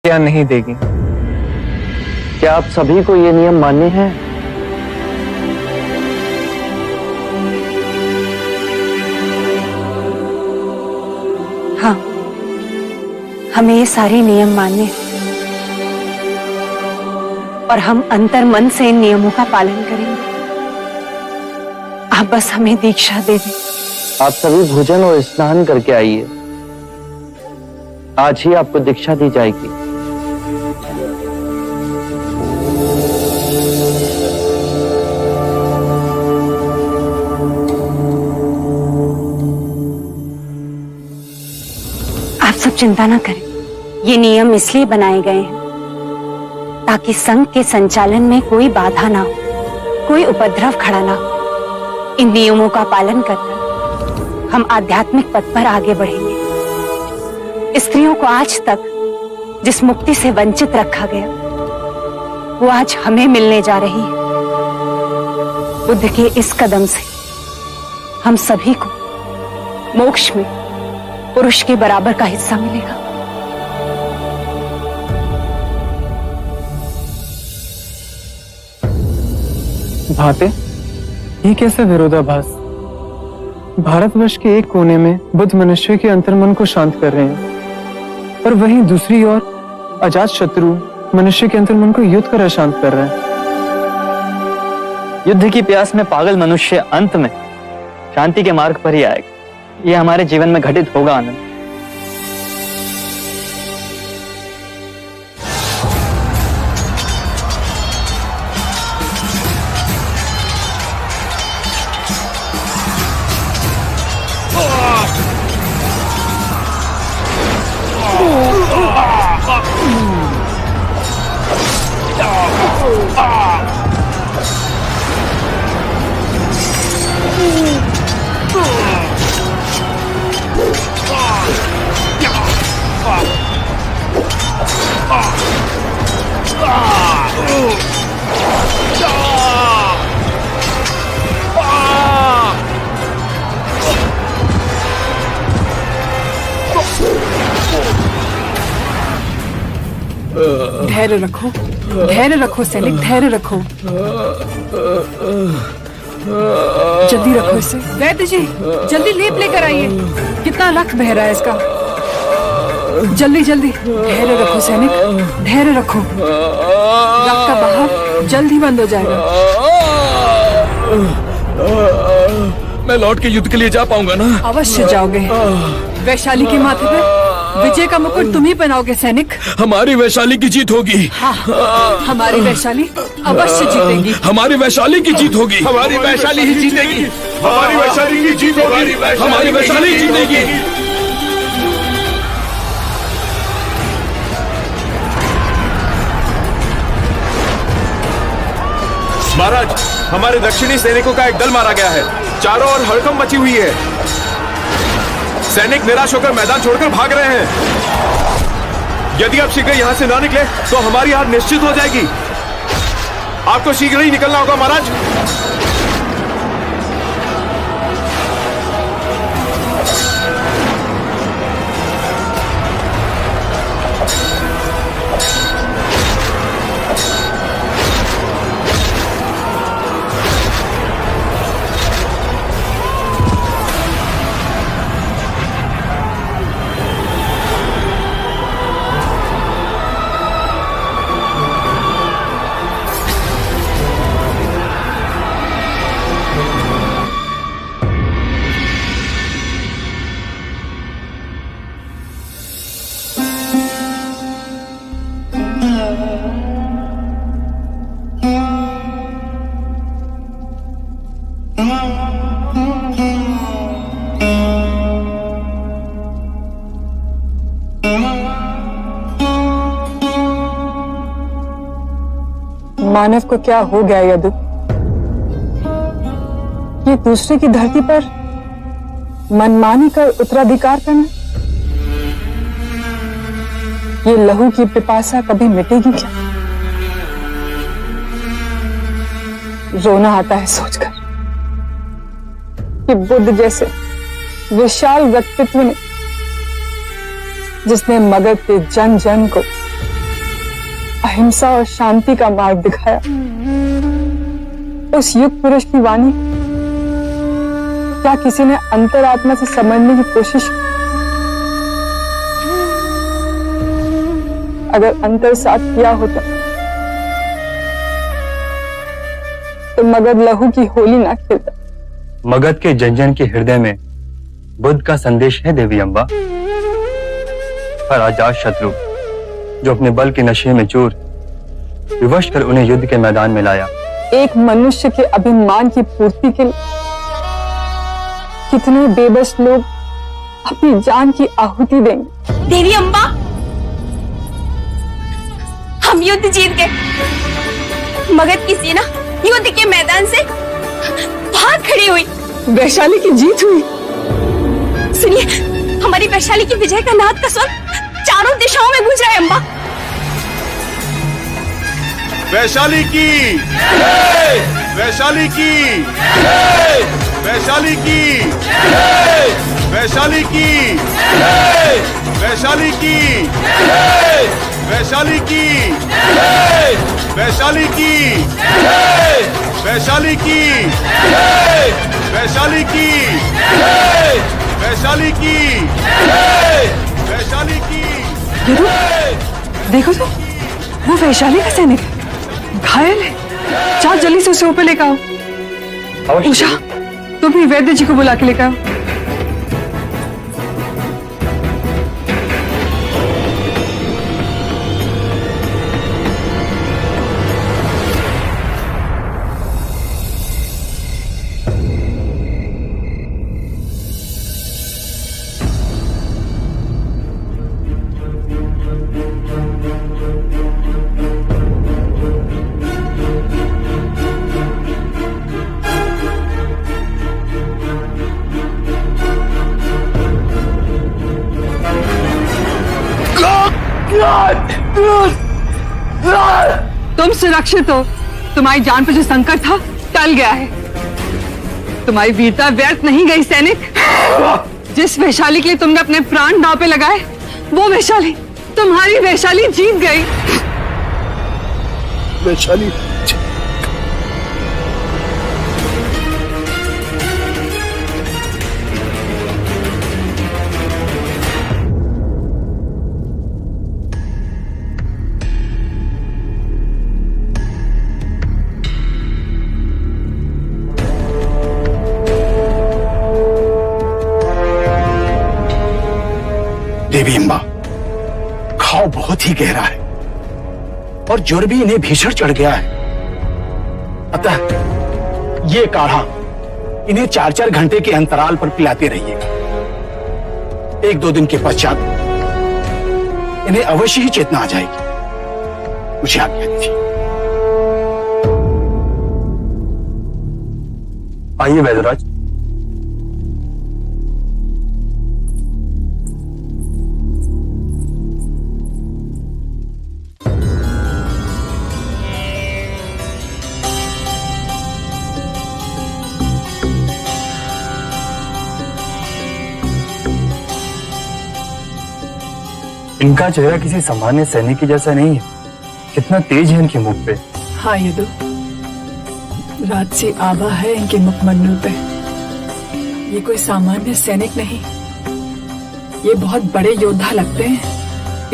या नहीं देगी? क्या आप सभी को ये नियम मान्य है? हाँ, हमें ये सारे नियम मान्य हैं और हम अंतर मन से इन नियमों का पालन करेंगे। आप बस हमें दीक्षा दे दें। आप सभी भोजन और स्नान करके आइए। आज ही आपको दीक्षा दी जाएगी। आप सब चिंता ना करें। ये नियम इसलिए बनाए गए हैं ताकि संघ के संचालन में कोई बाधा ना हो, कोई उपद्रव खड़ा ना हो। इन नियमों का पालन करकर हम आध्यात्मिक पथ पर आगे बढ़ेंगे। स्त्रियों को आज तक जिस मुक्ति से वंचित रखा गया, वो आज हमें मिलने जा रही है। बुद्ध के इस कदम से हम सभी को मोक्ष में पुरुष के बराबर का हिस्सा मिलेगा। भाते, ये कैसा विरोधाभास? भारतवर्ष के एक कोने में बुद्ध मनुष्य के अंतर्मन को शांत कर रहे हैं और वहीं दूसरी ओर अजात शत्रु मनुष्य के अंतर्मन को युद्ध कर अशांत कर रहा है। युद्ध की प्यास में पागल मनुष्य अंत में शांति के मार्ग पर ही आएगा। ये हमारे जीवन में घटित होगा आनंद। धैर्य रखो, धैर्य रखो सैनिक, धैर्य रखो। जल्दी रखो इसे। वैद्य जी, जल्दी लेप लेकर आइए। कितना रक्त बह रहा है इसका। जल्दी जल्दी। धैर्य रखो सैनिक, धैर्य रखो। रक्त का बहाव जल्द ही बंद हो जाएगा। मैं लौट के युद्ध के लिए जा पाऊंगा ना? अवश्य जाओगे। वैशाली के माथे पर विजय का मुकुट तुम ही पहनाओगे सैनिक। हमारी वैशाली की जीत होगी। हाँ, हमारी वैशाली अवश्य जीतेगी। हमारी वैशाली की जीत होगी। हमारी वैशाली ही जीतेगी। हमारी वैशाली की जीत होगी। हमारी वैशाली जीतेगी। महाराज, हमारे दक्षिणी सैनिकों का एक दल मारा गया है। चारों ओर हड़कंप मची हुई है। सैनिक निराश होकर मैदान छोड़कर भाग रहे हैं। यदि आप शीघ्र यहां से ना निकले तो हमारी हार निश्चित हो जाएगी। आपको शीघ्र ही निकलना होगा महाराज। मानव को क्या हो गया यदु? ये दूसरे की धरती पर मनमानी कर उत्तराधिकार करना, ये लहू की पिपासा कभी मिटेगी क्या? रोना आता है सोचकर कि बुद्ध जैसे विशाल व्यक्तित्व ने, जिसने मगध के जन जन को अहिंसा और शांति का मार्ग दिखाया। उस युग पुरुष की वाणी क्या किसी ने अंतरात्मा से समझने की कोशिश की? अगर अंतर साथ किया होता तो मगध लहू की होली ना खेलता। मगध के जन के हृदय में बुद्ध का संदेश है देवी अम्बा। पर अजात शत्रु जो अपने बल के नशे में चूर विवश कर उन्हें युद्ध के मैदान में लाया। एक मनुष्य के अभिमान की पूर्ति के लिए कितने बेबस लोग अपनी जान की आहुति देंगे। देवी अम्बा, हम युद्ध जीत गए। मगध की सेना युद्ध के मैदान से भाग खड़ी हुई। वैशाली की जीत हुई। सुनिए, हमारी वैशाली की विजय का नाद का स्वर चारों दिशाओं में गूंज रहा है। अम्बा, वैशाली की, वैशाली की, वैशाली की, वैशाली की, वैशाली की, वैशाली की, वैशाली की, वैशाली की, वैशाली की, वैशाली की, वैशाली की। देखो तो, वो वैशाली का सैनिक घायल है। चार जल्दी से उसे ऊपर लेकर आओ। उषा, तुम भी वैद्य जी को बुला के लेकर आओ। तुम सुरक्षित हो। तुम्हारी जान पर जो संकट था टल गया है। तुम्हारी वीरता व्यर्थ नहीं गई सैनिक। जिस वैशाली के लिए तुमने अपने प्राण दांव पे लगाए, वो वैशाली, तुम्हारी वैशाली जीत गई। वैशाली, देवी अम्बा, घाव बहुत ही गहरा है और ज्वर भी इन्हें भीषण चढ़ गया है। अतः ये काढ़ा इन्हें 4-4 घंटे के अंतराल पर पिलाते रहिए। 1-2 दिन के पश्चात इन्हें अवश्य ही चेतना आ जाएगी। मुझे आज्ञा दीजिए। आइए वैद्यराज। इनका चेहरा किसी सामान्य सैनिक की जैसा नहीं है। कितना तेज है इनके मुख पे। हाँ यदु, राजसी आभा है इनके मुखमंडल पे। ये कोई सामान्य सैनिक नहीं, ये बहुत बड़े योद्धा लगते हैं।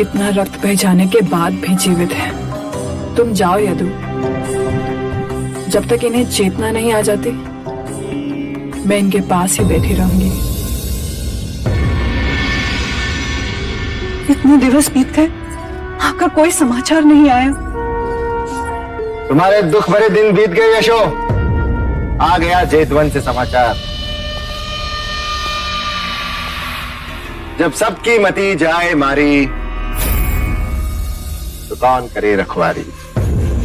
इतना रक्त बह जाने के बाद भी जीवित हैं। तुम जाओ यदु, जब तक इन्हें चेतना नहीं आ जाती मैं इनके पास ही बैठी रहूंगी। इतने दिवस बीत गए, आपका कोई समाचार नहीं आया। तुम्हारे दुख भरे दिन बीत गए यशो। आ गया जेतवन से समाचार। जब सबकी मती जाए मारी तो कौन करे रखवारी।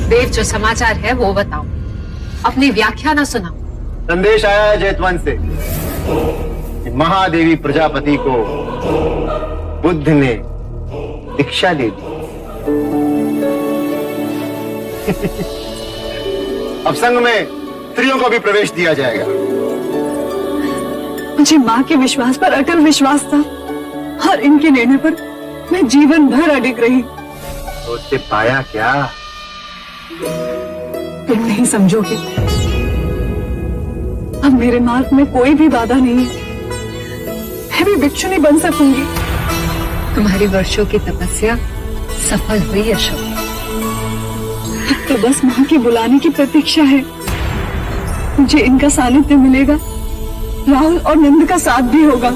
देव, जो समाचार है वो बताओ, अपनी व्याख्या ना सुनाओ। संदेश आया है जेतवन से कि महादेवी प्रजापति को बुद्ध ने दीक्षा दे दी। अब संघ में स्त्रियों को भी प्रवेश दिया जाएगा। मुझे माँ के विश्वास पर अटल विश्वास था और इनके निर्णय पर मैं जीवन भर अडिग रही। तो उससे पाया क्या? तुम नहीं समझोगे। अब मेरे मार्ग में कोई भी बाधा नहीं है। मैं भी भिक्षु नहीं बन सकूंगी। तुम्हारी वर्षों की तपस्या सफल हुई अशोक। तो बस माँ के बुलाने की प्रतीक्षा है। मुझे इनका सानिध्य मिलेगा, राहुल और नंद का साथ भी होगा।